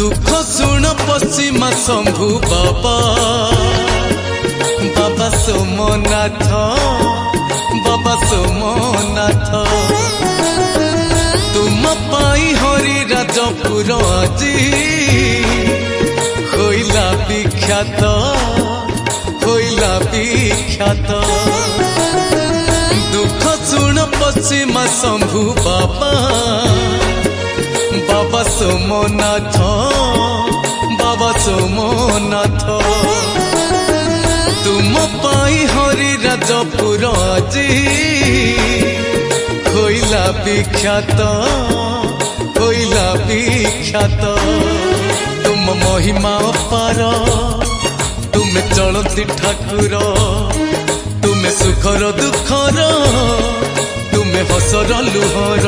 दुख शुण पश्चिमा शंभु बाबा बाबा सोमनाथ बाबा सोमनाथ तुम पाई हरि राजपुर আজি হইলা বিখ্যাত হইলা বিখ্যাত दुख शुण पश्चिमा शंभु बाबा बाबा सोमनाथ बाबा सोमनाथ तुम पाई हरि राजपुर আজি হইলা বিখ্যাত হইলা বিখ্যাত तुम महिमा अपार तुम चलती ठाकुर तुम सुखर दुखर तुम हसर लुहर